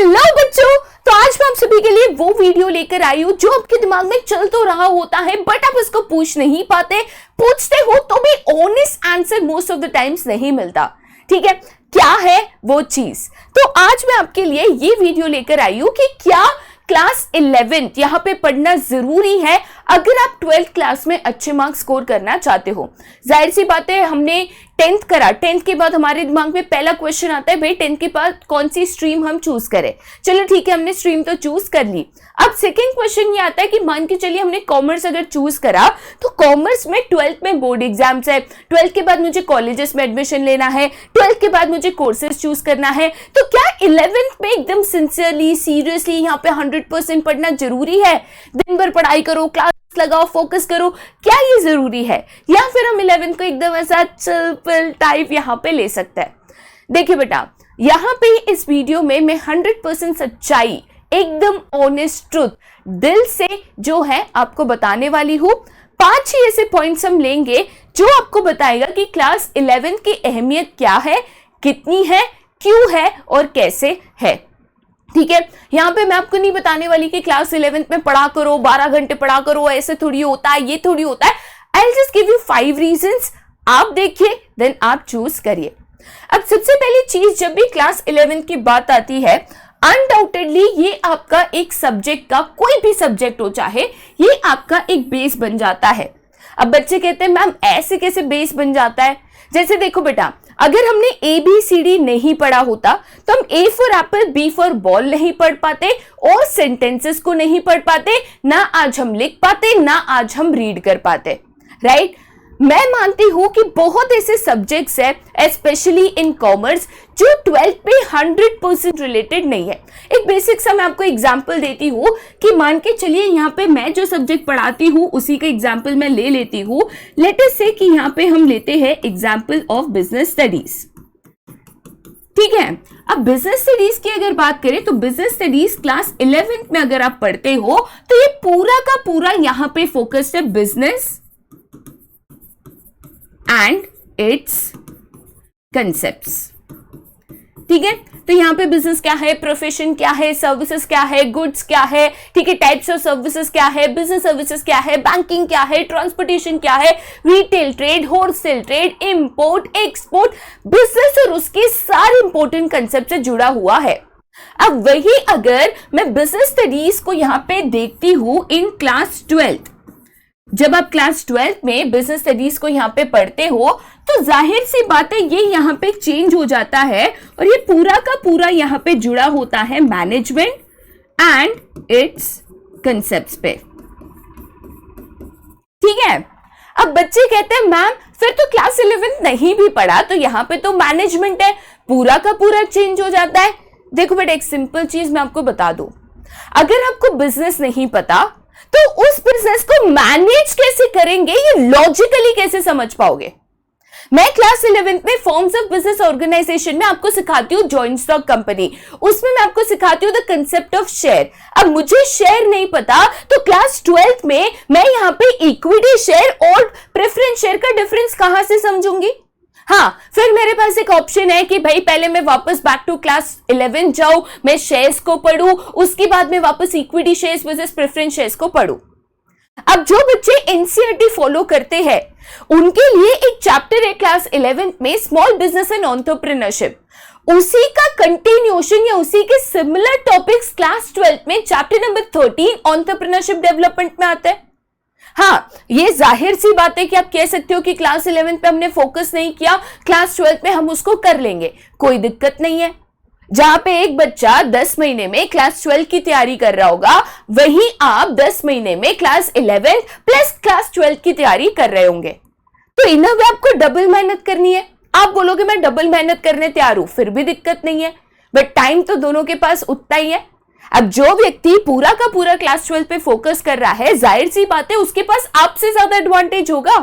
Hello बच्चों, तो आज मैं आप सभी के लिए वो वीडियो लेकर आई हूँ जो आपके दिमाग में चल तो रहा होता है बट आप इसको पूछ नहीं पाते, पूछते हो तो भी honest answer most of the times नहीं मिलता। ठीक है, क्या है वो चीज? तो आज मैं आपके लिए ये वीडियो लेकर आई हूँ कि क्या क्लास 11th यहाँ पे पढ़ना जरूरी है अगर आप 12th क्लास में अच्छे मार्क्स स्कोर करना चाहते हो। जाहिर सी बात है, हमने 10th करा, 10th के बाद हमारे दिमाग में पहला क्वेश्चन आता है भाई 10th के बाद कौन सी स्ट्रीम हम चूज करें। चलो ठीक है, हमने स्ट्रीम तो चूज कर ली। अब सेकंड क्वेश्चन ये आता है कि मान के चलिए हमने कॉमर्स अगर चूज करा तो कॉमर्स में 12th में बोर्ड एग्जाम्स है, 12th के बाद मुझे कॉलेजेस में एडमिशन लेना है, 12th के बाद मुझे कोर्सेज चूज करना है, तो क्या 11th में एकदम सिंसियरली सीरियसली यहाँ पे 100% पढ़ना जरूरी है? दिन भर पढ़ाई करो, क्लास लगाओ, फोकस करो, क्या ये जरूरी है? या फिर हम 11th को एकदम ऐसा चिल टाइप यहाँ पे ले सकते हैं? देखिए बेटा, यहाँ पे इस वीडियो में मैं 100% सच्चाई, एकदम ऑनेस्ट ट्रुथ दिल से जो है आपको बताने वाली हूँ। 5 ही ऐसे पॉइंट्स हम लेंगे जो आपको बताएगा कि क्लास 11 की अहमियत क्या है, कितनी है, क्यों है और कैसे है। ठीक है, यहाँ पे मैं आपको नहीं बताने वाली कि क्लास 11th में पढ़ा करो, 12 घंटे पढ़ा करो, ऐसे थोड़ी होता है, ये थोड़ी होता है। I will just give you 5 reasons, आप देखिए देन आप चूज करिए। अब सबसे पहली चीज, जब भी क्लास 11th की बात आती है, अनडाउटेडली ये आपका एक सब्जेक्ट का, कोई भी सब्जेक्ट हो चाहे, ये आपका एक बेस बन जाता है। अब बच्चे कहते हैं मैम ऐसे कैसे बेस बन जाता है? जैसे देखो बेटा, अगर हमने ABCD नहीं पढ़ा होता तो हम A for Apple, B for ball नहीं पढ़ पाते और सेंटेंसेस को नहीं पढ़ पाते, ना आज हम लिख पाते, ना आज हम रीड कर पाते, राइट? मैं मानती हूं कि बहुत ऐसे सब्जेक्ट्स हैं स्पेशली इन कॉमर्स जो 12th पे 100% रिलेटेड नहीं है। एक बेसिक सा मैं आपको एग्जांपल देती हूं कि मान के चलिए यहाँ पे मैं जो सब्जेक्ट पढ़ाती हूँ उसी का एग्जांपल मैं ले लेती हूँ। लेट अस से कि यहाँ पे हम लेते हैं एग्जांपल ऑफ बिजनेस स्टडीज। ठीक है, अब बिजनेस स्टडीज की अगर बात करें तो बिजनेस स्टडीज क्लास 11th में अगर आप पढ़ते हो तो ये पूरा का पूरा यहाँ पे फोकस्ड है बिजनेस एंड इट्स कंसेप्ट्स। ठीक है, तो यहां पे बिजनेस क्या है, प्रोफेशन क्या है, सर्विसेज क्या है, गुड्स क्या है, ठीक है, टाइप्स ऑफ सर्विसेज क्या है, बिजनेस सर्विसेज क्या है, बैंकिंग क्या है, ट्रांसपोर्टेशन क्या है, retail trade, wholesale trade, import export, business और उसके सारे इंपॉर्टेंट कंसेप्ट से जुड़ा हुआ है। अब वही अगर मैं बिजनेस स्टडीज को यहां पे देखती हूं इन क्लास 12th, जब आप क्लास 12th में बिजनेस स्टडीज को यहाँ पे पढ़ते हो तो जाहिर सी बात है ये यहाँ पे चेंज हो जाता है और ये पूरा का पूरा यहाँ पे जुड़ा होता है मैनेजमेंट एंड इट्स कंसेप्ट्स पे। ठीक है, अब बच्चे कहते हैं मैम फिर तो क्लास 11th नहीं भी पढ़ा तो यहाँ पे तो मैनेजमेंट है, पूरा का पूरा चेंज हो जाता है। देखो बेटा, एक सिंपल चीज मैं आपको बता दूं, अगर आपको बिजनेस नहीं पता तो उस बिजनेस को मैनेज कैसे करेंगे, ये लॉजिकली कैसे समझ पाओगे? मैं क्लास 11th में फॉर्म्स ऑफ बिजनेस ऑर्गेनाइजेशन में आपको सिखाती हूँ जॉइंट स्टॉक कंपनी, उसमें मैं आपको सिखाती हूँ द कंसेप्ट ऑफ शेयर। अब मुझे शेयर नहीं पता तो क्लास 12th में मैं यहाँ पे इक्विटी शेयर और प्रेफरेंस शेयर का डिफरेंस कहां से समझूंगी? हाँ, फिर मेरे पास एक ऑप्शन है कि भाई पहले मैं वापस बैक टू क्लास 11 जाऊं, मैं शेयर्स को पढूं, उसके बाद मैं वापस equity shares versus preference shares को पढूं। अब जो बच्चे एनसीईआरटी फॉलो करते हैं उनके लिए एक चैप्टर है क्लास 11th में स्मॉल बिजनेस एंड एंटरप्रेन्योरशिप, उसी का कंटिन्यूएशन या उसी के सिमिलर टॉपिक्स क्लास 12th में चैप्टर नंबर 13 एंटरप्रेन्योरशिप डेवलपमेंट में आता है। हाँ, ये जाहिर सी बात है कि आप कह सकते हो कि क्लास 11th पे हमने फोकस नहीं किया, क्लास 12th में हम उसको कर लेंगे, कोई दिक्कत नहीं है। जहां पे एक बच्चा 10 महीने में क्लास 12 की तैयारी कर रहा होगा, वहीं आप 10 महीने में क्लास 11 प्लस क्लास 12 की तैयारी कर रहे होंगे। तो इन वे आपको डबल मेहनत करनी है। आप बोलोगे मैं डबल मेहनत करने तैयार हूं, फिर भी दिक्कत नहीं है, बट टाइम तो दोनों के पास उतना ही है। अब जो व्यक्ति पूरा का पूरा क्लास 12 पे फोकस कर रहा है, जाहिर सी बात है उसके पास आपसे ज्यादा एडवांटेज होगा।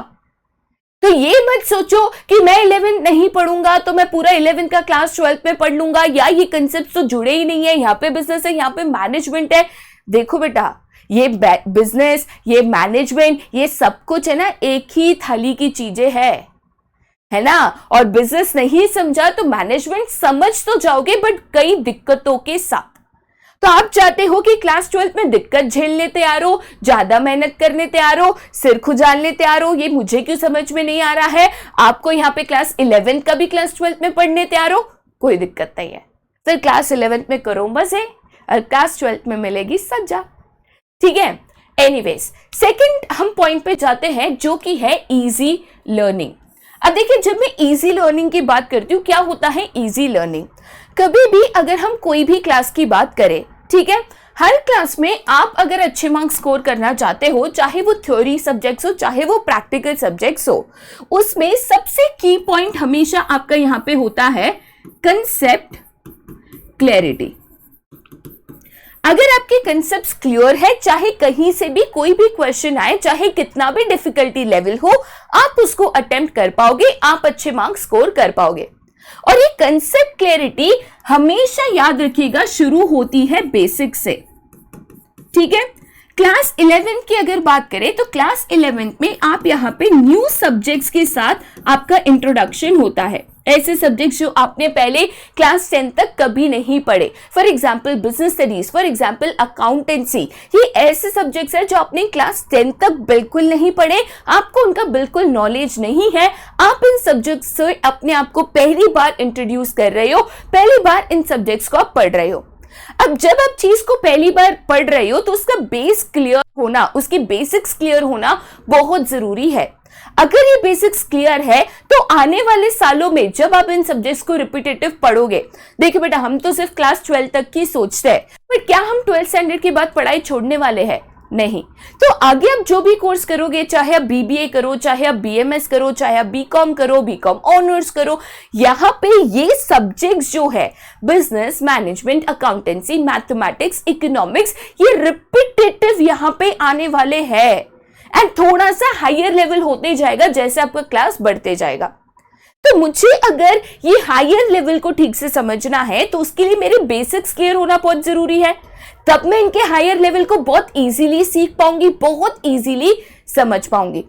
तो ये मत सोचो कि मैं 11th नहीं पढ़ूंगा तो मैं पूरा 11th का क्लास 12th में पढ़ लूंगा, या ये कंसेप्ट तो जुड़े ही नहीं है, यहाँ पे बिजनेस है, यहाँ पे मैनेजमेंट है। देखो बेटा, ये बिजनेस, ये मैनेजमेंट, ये सब कुछ है ना एक ही थाली की चीजें है ना। और बिजनेस नहीं समझा तो मैनेजमेंट समझ तो जाओगे बट कई दिक्कतों के साथ। तो आप चाहते हो कि क्लास 12 में दिक्कत झेलने तैयार हो, ज्यादा मेहनत करने तैयार हो, सिर खुजालने तैयार हो, ये मुझे क्यों समझ में नहीं आ रहा है, आपको यहाँ पे क्लास 11 का भी क्लास 12 में पढ़ने तैयार हो, कोई दिक्कत नहीं है। फिर क्लास 11 में करो मजे और क्लास 12 में मिलेगी सजा। ठीक है, एनीवेज सेकंड हम पॉइंट पे जाते हैं जो कि है इजी लर्निंग। अब देखिए, जब मैं इजी लर्निंग की बात करती हूँ, क्या होता है इजी लर्निंग? कभी भी अगर हम कोई भी क्लास की बात करें, ठीक है, हर क्लास में आप अगर अच्छे मार्क्स स्कोर करना चाहते हो, चाहे वो थ्योरी सब्जेक्ट्स हो चाहे वो प्रैक्टिकल सब्जेक्ट्स हो, उसमें सबसे की पॉइंट हमेशा आपका यहां पे होता है कंसेप्ट क्लैरिटी। अगर आपके कंसेप्ट्स क्लियर है, चाहे कहीं से भी कोई भी क्वेश्चन आए, चाहे कितना भी डिफिकल्टी लेवल हो, आप उसको अटेम्प्ट कर पाओगे, आप अच्छे मार्क्स स्कोर कर पाओगे। और ये कंसेप्ट क्लैरिटी हमेशा याद रखिएगा शुरू होती है बेसिक से। ठीक है, क्लास 11 की अगर बात करें तो क्लास 11 में आप यहाँ पे न्यू सब्जेक्ट्स के साथ आपका इंट्रोडक्शन होता है, ऐसे सब्जेक्ट्स जो आपने पहले क्लास 10 तक कभी नहीं पढ़े। For example business studies, for example accountancy, ये ऐसे सब्जेक्ट्स हैं जो आपने क्लास 10 तक बिल्कुल नहीं पढ़े, आपको उनका बिल्कुल नॉलेज नहीं है, आप इन सब्जेक्ट्स से अपने आप को पहली बार इंट्रोड्यूस कर रहे हो, पहली बार इन सब्जेक्ट्स को आप पढ़ रहे हो। अब जब आप चीज को पहली बार पढ़ रहे हो तो उसका बेस क्लियर होना, उसकी बेसिक्स क्लियर होना बहुत जरूरी है। अगर ये बेसिक्स क्लियर है तो आने वाले सालों में जब आप इन सब्जेक्ट्स को रिपीटेटिव पढ़ोगे, देखिए बेटा हम तो सिर्फ क्लास 12 तक की सोचते हैं, बट क्या हम 12th स्टैंडर्ड के बाद पढ़ाई छोड़ने वाले हैं? नहीं। तो आगे आप जो भी कोर्स करोगे, चाहे आप बीबीए करो, चाहे आप बीएमएस करो, चाहे आप बीकॉम करो, बीकॉम ऑनर्स करो, यहाँ पे ये सब्जेक्ट्स जो है business, management, accountancy, mathematics, economics, ये रिपीटेटिव यहाँ पे आने वाले हैं एंड थोड़ा सा हायर लेवल होते जाएगा जैसे आपका क्लास बढ़ते जाएगा। तो मुझे अगर ये हायर लेवल को ठीक से समझना है तो उसके लिए मेरे बेसिक्स क्लियर होना बहुत जरूरी है, तब मैं इनके हायर लेवल को बहुत इजीली सीख पाऊंगी, बहुत इजीली समझ पाऊंगी।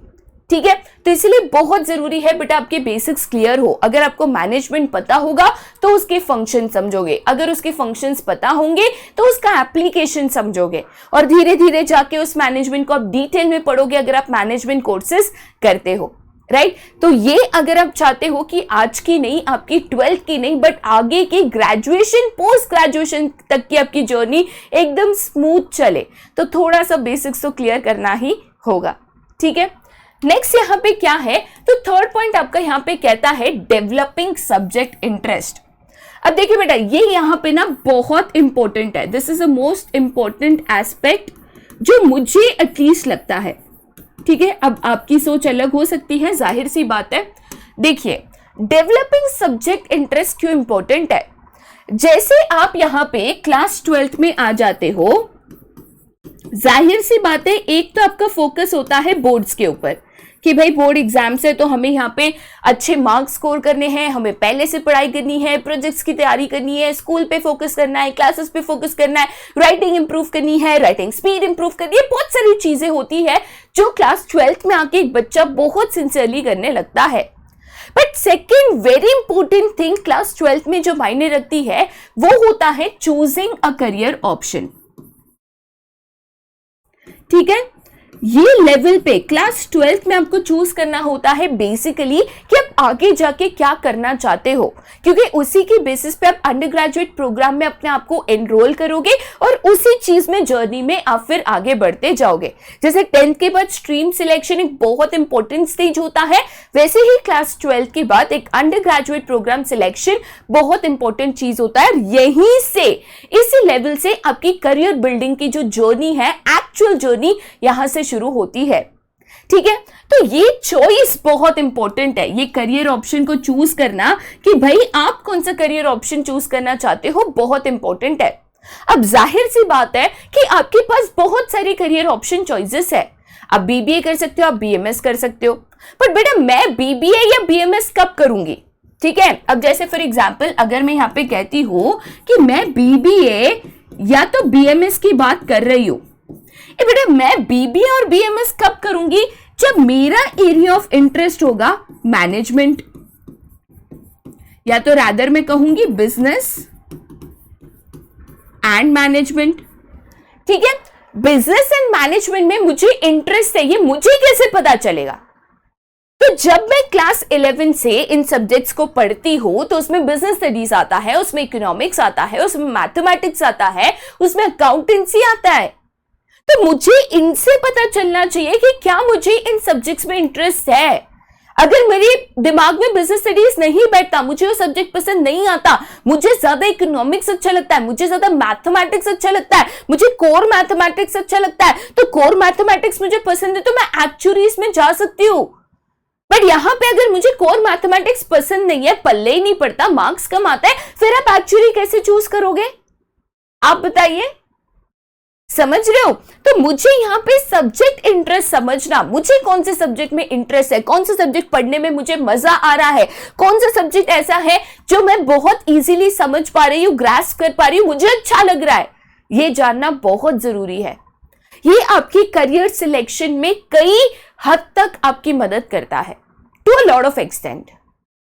ठीक है, तो इसलिए बहुत जरूरी है बेटा आपके बेसिक्स क्लियर हो। अगर आपको मैनेजमेंट पता होगा तो उसके फंक्शन समझोगे, अगर उसके फंक्शंस पता होंगे तो उसका एप्लीकेशन समझोगे, और धीरे धीरे जाके उस मैनेजमेंट को आप डिटेल में पढ़ोगे अगर आप मैनेजमेंट कोर्सेज करते हो, राइट। तो ये अगर आप चाहते हो कि आज की नहीं, आपकी 12th की नहीं, बट आगे की ग्रेजुएशन, पोस्ट ग्रेजुएशन तक की आपकी जर्नी एकदम स्मूथ चले, तो थोड़ा सा बेसिक्स तो क्लियर करना ही होगा। ठीक है, नेक्स्ट यहाँ पे क्या है, तो थर्ड पॉइंट आपका यहाँ पे कहता है डेवलपिंग सब्जेक्ट इंटरेस्ट। अब देखिए बेटा, ये यहाँ पे ना बहुत इंपॉर्टेंट है, this is the most important aspect जो मुझे एटलीस्ट लगता है। ठीक है, अब आपकी सोच अलग हो सकती है, जाहिर सी बात है। देखिए, डेवलपिंग सब्जेक्ट इंटरेस्ट क्यों इंपॉर्टेंट है? जैसे आप यहाँ पे क्लास 12th में आ जाते हो, जाहिर सी बात है, एक तो आपका फोकस होता है बोर्ड्स के ऊपर कि भाई बोर्ड एग्जाम्स है तो हमें यहाँ पे अच्छे मार्क्स स्कोर करने हैं, हमें पहले से पढ़ाई करनी है, प्रोजेक्ट्स की तैयारी करनी है, स्कूल पे फोकस करना है, क्लासेस पे फोकस करना है, राइटिंग इंप्रूव करनी है, राइटिंग स्पीड इंप्रूव करनी है, बहुत सारी चीजें होती है जो क्लास 12th में आके एक बच्चा बहुत सिंसियरली करने लगता है। But second very important thing class 12th में जो मायने रखती है वो होता है चूजिंग अ करियर ऑप्शन। ठीक है, ये लेवल पे क्लास 12th में आपको चूज करना होता है बेसिकली कि आप आगे जाके क्या करना चाहते हो, क्योंकि उसी की बेसिस पे आप अंडर ग्रेजुएट प्रोग्राम में अपने आप को एनरोल करोगे और उसी चीज में जर्नी में आप फिर आगे बढ़ते जाओगे। जैसे 10th के बाद स्ट्रीम सिलेक्शन एक बहुत इंपॉर्टेंट स्टेज होता है, वैसे ही क्लास 12th के बाद एक अंडर ग्रेजुएट प्रोग्राम सिलेक्शन बहुत इंपॉर्टेंट चीज होता है। यहीं से, इसी लेवल से आपकी करियर बिल्डिंग की जो जर्नी है, एक्चुअल जर्नी यहां से शुरू होती है। ठीक है, तो ये चॉइस बहुत इंपॉर्टेंट है, ये करियर ऑप्शन को चूज करना कि भाई आप कौन सा करियर ऑप्शन चूज करना चाहते हो, बहुत इंपॉर्टेंट है। अब जाहिर सी बात है कि आपके पास बहुत सारे करियर ऑप्शन चॉइसेस है, आप बीबीए कर सकते हो, आप बीएमएस कर सकते हो, पर बेटा मैं बीबीए या बीएमएस कब करूंगी? ठीक है, अब जैसे फॉर एग्जाम्पल अगर मैं यहाँ पे कहती हूं कि मैं बीबीए या तो बीएमएस की बात कर रही हूं, बेटा मैं बीबीए और बीएमएस कब करूंगी? जब मेरा एरिया ऑफ इंटरेस्ट होगा मैनेजमेंट, या तो रादर मैं कहूंगी बिजनेस एंड मैनेजमेंट। ठीक है, बिजनेस एंड मैनेजमेंट में मुझे इंटरेस्ट है, ये मुझे कैसे पता चलेगा? तो जब मैं क्लास 11 से इन सब्जेक्ट्स को पढ़ती हूं तो उसमें बिजनेस स्टडीज आता है, उसमें इकोनॉमिक्स आता है, उसमें मैथमेटिक्स आता है, उसमें अकाउंटेंसी आता है। तो मुझे इनसे पता चलना चाहिए कि क्या मुझे इन सब्जेक्ट्स में इंटरेस्ट है। अगर मेरे दिमाग में बिजनेस स्टडीज नहीं बैठता, मुझे वो सब्जेक्ट पसंद नहीं आता, मुझे ज्यादा इकोनॉमिक्स अच्छा लगता है, मुझे ज्यादा मैथमेटिक्स अच्छा लगता है, मुझे कोर मैथमेटिक्स अच्छा लगता है, तो कोर मैथमेटिक्स मुझे पसंद है तो मैं एक्चुअलीज में जा सकती हूं। बट यहां पे अगर मुझे कोर मैथमेटिक्स पसंद नहीं है, पल्ले ही नहीं पड़ता, मार्क्स कम आता है, फिर आप एक्चुअली कैसे चूज करोगे? आप बताइए, समझ रहे हो? तो मुझे यहाँ पे सब्जेक्ट इंटरेस्ट समझना, मुझे कौन से सब्जेक्ट में इंटरेस्ट है, कौन सा सब्जेक्ट पढ़ने में मुझे मजा आ रहा है, कौन सा सब्जेक्ट ऐसा है जो मैं बहुत इजीली समझ पा रही हूँ, ग्रास्प कर पा रही हूँ, मुझे अच्छा लग रहा है, ये जानना बहुत जरूरी है। ये आपकी करियर सिलेक्शन में कई हद तक आपकी मदद करता है, to a lot of extent.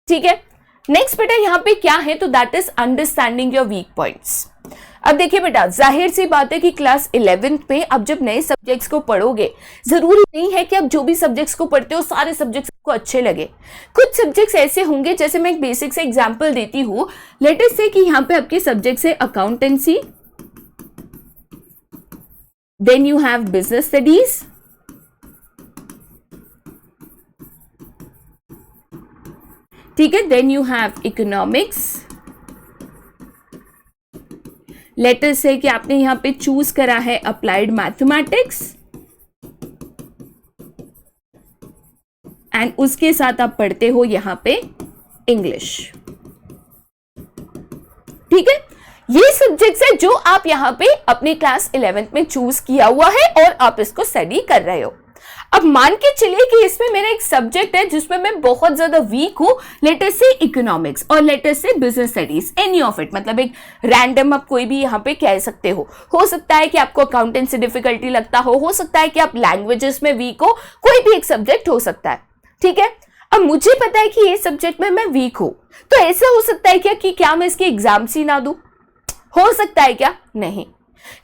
ठीक है, नेक्स्ट बेटा यहाँ पे क्या है, तो that is understanding your weak points. अब देखिए बेटा, जाहिर सी बात है कि क्लास 11th में आप जब नए सब्जेक्ट्स को पढ़ोगे, जरूरी नहीं है कि आप जो भी सब्जेक्ट्स को पढ़ते हो सारे सब्जेक्ट्स को अच्छे लगे। कुछ सब्जेक्ट्स ऐसे होंगे, जैसे मैं एक बेसिक से एग्जांपल देती हूँ। लेट अस से कि यहाँ पे आपके सब्जेक्ट्स है accountancy, then you have business studies, ठीक है, then you have economics। let us say कि आपने यहां पे चूज करा है अप्लाइड मैथमेटिक्स, एंड उसके साथ आप पढ़ते हो यहां पे इंग्लिश। ठीक है, ये सब्जेक्ट्स है जो आप यहाँ पे अपनी क्लास 11th में चूज किया हुआ है और आप इसको स्टडी कर रहे हो। अब मान के चलिए कि इसमें मेरा एक सब्जेक्ट है जिसमें मैं बहुत ज्यादा वीक हूं, लेट अस से इकोनॉमिक्स और लेट अस से business studies, any of it, मतलब एक रैंडम आप कोई भी यहाँ पे कह सकते हो सकता है कि आपको अकाउंटेंसी डिफिकल्टी लगता हो सकता है कि आप लैंग्वेजेस में वीक हो, कोई भी एक सब्जेक्ट हो सकता है। ठीक है, अब मुझे पता है कि ये सब्जेक्ट में मैं वीक हूं, तो ऐसा हो सकता है क्या मैं इसके एग्जाम्स ही ना दूं? हो सकता है क्या? नहीं।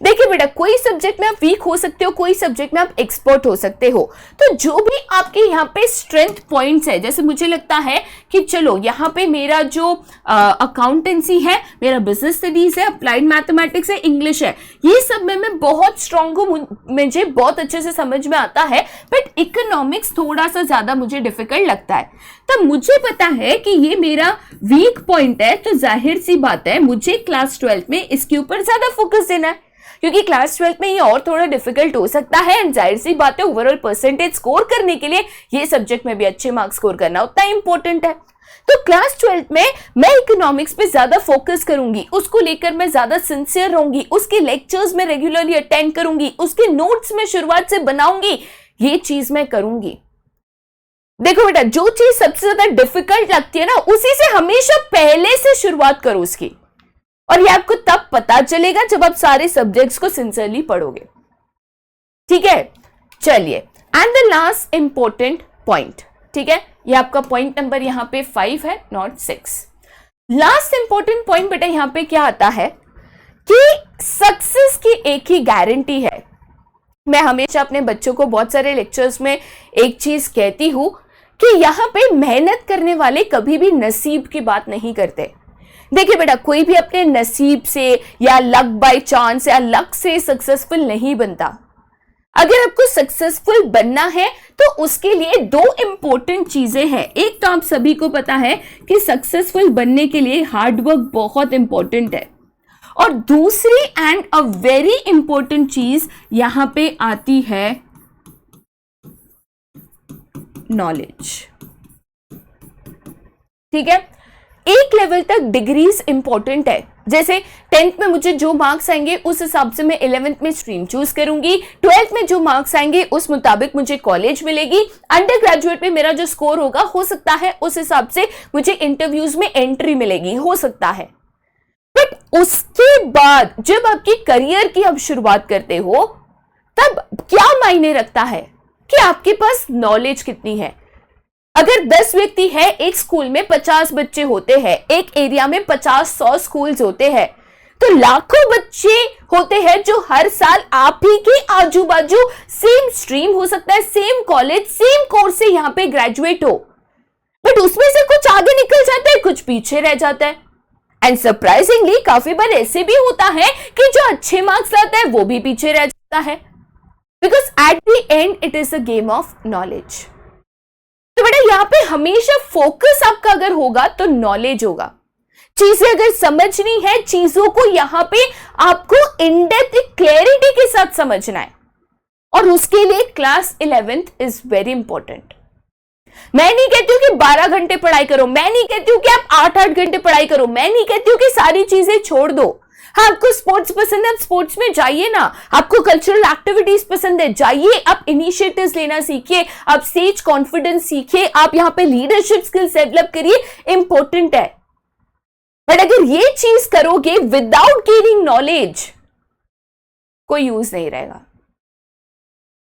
देखिए बेटा, कोई सब्जेक्ट में आप वीक हो सकते हो, कोई सब्जेक्ट में आप एक्सपर्ट हो सकते हो। तो जो भी आपके यहाँ पे स्ट्रेंथ पॉइंट्स है, जैसे मुझे लगता है कि चलो यहाँ पे मेरा जो अकाउंटेंसी है, मेरा बिजनेस स्टडीज है, अप्लाइड मैथमेटिक्स है, इंग्लिश है, ये सब में मैं बहुत स्ट्रांग हूँ, मुझे बहुत अच्छे से समझ में आता है, बट इकोनॉमिक्स थोड़ा सा ज्यादा मुझे डिफिकल्ट लगता है। तब मुझे पता है कि ये मेरा वीक पॉइंट है, तो जाहिर सी बात है मुझे क्लास 12 में इसके ऊपर ज्यादा फोकस देना है, क्योंकि क्लास 12 में ये और थोड़ा डिफिकल्ट हो सकता है। एंड जाहिर सी बात है ओवरऑल परसेंटेज स्कोर करने के लिए ये सब्जेक्ट में भी अच्छे मार्क्स स्कोर करना उतना इंपॉर्टेंट है। तो क्लास 12 में मैं इकोनॉमिक्स पे ज्यादा फोकस करूंगी, उसको लेकर मैं ज्यादा सिंसियर रहूंगी, उसके लेक्चर्स में रेगुलरली अटेंड करूंगी, उसके नोट्स में शुरुआत से बनाऊंगी, ये चीज मैं करूंगी। देखो बेटा, जो चीज सबसे ज्यादा डिफिकल्ट लगती है ना, उसी से हमेशा पहले से शुरुआत करो उसकी, और ये आपको तब पता चलेगा जब आप सारे सब्जेक्ट्स को सिंसियरली पढ़ोगे। ठीक है, चलिए, and the last important point, ठीक है, ये आपका पॉइंट नंबर यहाँ पे 5 है, नॉट 6। लास्ट इंपॉर्टेंट पॉइंट बेटा यहाँ पे क्या आता है कि सक्सेस की एक ही गारंटी है। मैं हमेशा अपने बच्चों को बहुत सारे लेक्चर्स में एक चीज कहती हूं कि यहाँ पे मेहनत करने वाले कभी भी नसीब की बात नहीं करते। देखिए बेटा, कोई भी अपने नसीब से या लक बाय चांस या लक से सक्सेसफुल नहीं बनता। अगर आपको सक्सेसफुल बनना है तो उसके लिए 2 इंपॉर्टेंट चीजें हैं। एक तो आप सभी को पता है कि सक्सेसफुल बनने के लिए हार्डवर्क बहुत इंपॉर्टेंट है, और दूसरी एंड अ वेरी इंपॉर्टेंट चीज यहां पे आती है नॉलेज। ठीक है, एक लेवल तक डिग्रीज इंपॉर्टेंट है। जैसे 10th में मुझे जो मार्क्स आएंगे उस हिसाब से मैं 11th में स्ट्रीम चूज करूंगी, 12th में जो मार्क्स आएंगे उस मुताबिक मुझे कॉलेज मिलेगी, अंडर ग्रेजुएट में मेरा जो स्कोर होगा हो सकता है उस हिसाब से मुझे इंटरव्यूज में एंट्री मिलेगी, हो सकता है। बट उसके बाद जब आपकी करियर की आप शुरुआत करते हो, तब क्या मायने रखता है कि आपके पास नॉलेज कितनी है। अगर 10 व्यक्ति है, एक स्कूल में 50 बच्चे होते हैं, एक एरिया में 50-100 स्कूल्स होते हैं, तो लाखों बच्चे होते हैं जो हर साल आप ही के आजू बाजू सेम स्ट्रीम हो सकता है, सेम कॉलेज, सेम कोर्स से यहां पे ग्रेजुएट हो, बट उसमें से कुछ आगे निकल जाता है, कुछ पीछे रह जाता है। एंड सरप्राइजिंगली काफी बार ऐसे भी होता है कि जो अच्छे मार्क्स लाता है वो भी पीछे रह जाता है, because at the end it is a game of knowledge. तो बेटा यहां पे हमेशा फोकस आपका अगर होगा तो नॉलेज होगा। चीजें अगर समझनी है, चीजों को यहां पे आपको इन डेप्थ क्लैरिटी के साथ समझना है, और उसके लिए class 11th is very important. मैं नहीं कहती हूं कि 12 घंटे पढ़ाई करो, मैं नहीं कहती हूं कि आप 8-8 घंटे पढ़ाई करो, मैं नहीं कहती हूं कि सारी चीजें छोड़ दो। हाँ, आपको स्पोर्ट्स पसंद है, आप स्पोर्ट्स में जाइए ना, आपको कल्चरल एक्टिविटीज पसंद है, जाइए, आप इनिशिएटिव्स लेना सीखिए, आप स्टेज कॉन्फिडेंस सीखिए, आप यहाँ पे लीडरशिप स्किल्स डेवलप करिए, इंपॉर्टेंट है। बट अगर ये चीज करोगे विदाउट गेनिंग नॉलेज, कोई यूज नहीं रहेगा।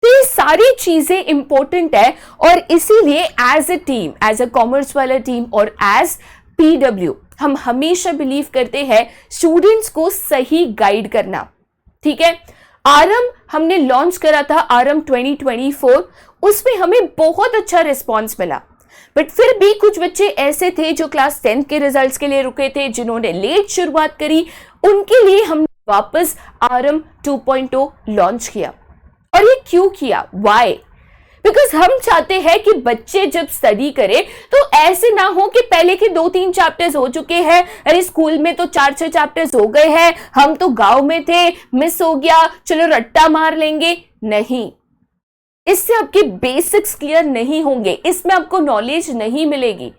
तो ये सारी चीजें इंपॉर्टेंट है, और इसीलिए as a team, as a commerce वाला टीम और एज पीडब्ल्यू हम हमेशा बिलीव करते हैं स्टूडेंट्स को सही गाइड करना। ठीक है, आरम हमने लॉन्च करा था, आरम 2024, उसमें हमें बहुत अच्छा रिस्पॉन्स मिला, बट फिर भी कुछ बच्चे ऐसे थे जो क्लास 10 के रिजल्ट्स के लिए रुके थे, जिन्होंने लेट शुरुआत करी, उनके लिए हमने वापस आरम 2.0 लॉन्च किया। और ये क्यों किया, वाई? बिकॉज हम चाहते हैं कि बच्चे जब स्टडी करें तो ऐसे ना हो कि पहले के 2-3 चैप्टर्स हो चुके हैं, अरे स्कूल में तो 4-6 चैप्टर्स हो गए हैं, हम तो गांव में थे, मिस हो गया, चलो रट्टा मार लेंगे। नहीं, इससे आपके बेसिक्स क्लियर नहीं होंगे, इसमें आपको नॉलेज नहीं मिलेगी।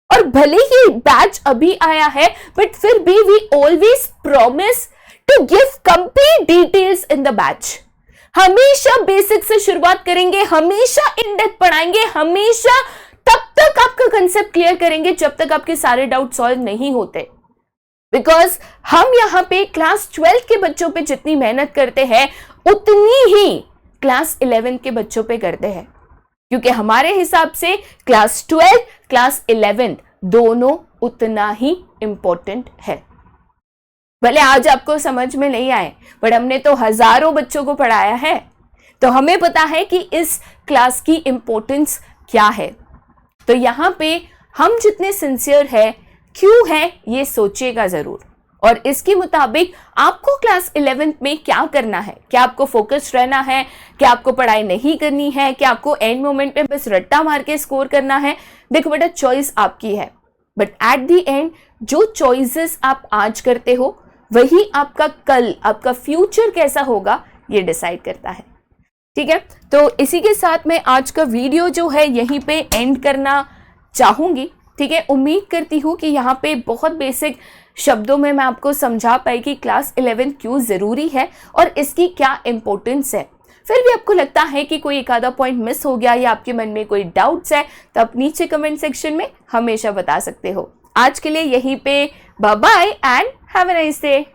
और भले ही बैच अभी आया है, बट फिर भी we always promise to give complete details in the batch. हमेशा बेसिक से शुरुआत करेंगे, हमेशा इन डेप्थ पढ़ाएंगे, हमेशा तब तक आपका कंसेप्ट क्लियर करेंगे जब तक आपके सारे डाउट सॉल्व नहीं होते। बिकॉज हम यहां पे क्लास 12 के बच्चों पे जितनी मेहनत करते हैं उतनी ही क्लास 11 के बच्चों पे करते हैं, क्योंकि हमारे हिसाब से क्लास 12, क्लास 11 दोनों उतना ही इंपॉर्टेंट है। भले आज आपको समझ में नहीं आए, बट हमने तो हजारों बच्चों को पढ़ाया है, तो हमें पता है कि इस क्लास की इंपॉर्टेंस क्या है। तो यहां पे हम जितने सिंसियर है, क्यों है, ये सोचिएगा जरूर, और इसके मुताबिक आपको क्लास 11th में क्या करना है। क्या आपको फोकस रहना है, क्या आपको पढ़ाई नहीं करनी है, क्या आपको एंड मोमेंट में बस रट्टा मार के स्कोर करना है? देखो बेटा, चॉइस आपकी है, बट एट द एंड जो चॉइसेस आप आज करते हो वही आपका कल, आपका फ्यूचर कैसा होगा, ये डिसाइड करता है। ठीक है, तो इसी के साथ मैं आज का वीडियो जो है यहीं पे एंड करना चाहूंगी। ठीक है, उम्मीद करती हूँ कि यहाँ पे बहुत बेसिक शब्दों में मैं आपको समझा पाई कि क्लास 11 क्यों ज़रूरी है और इसकी क्या इंपॉर्टेंस है। फिर भी आपको लगता है कि कोई एक आधा पॉइंट मिस हो गया या आपके मन में कोई डाउट्स है, तो आप नीचे कमेंट सेक्शन में हमेशा बता सकते हो। आज के लिए यहीं पे bye bye and have a nice day.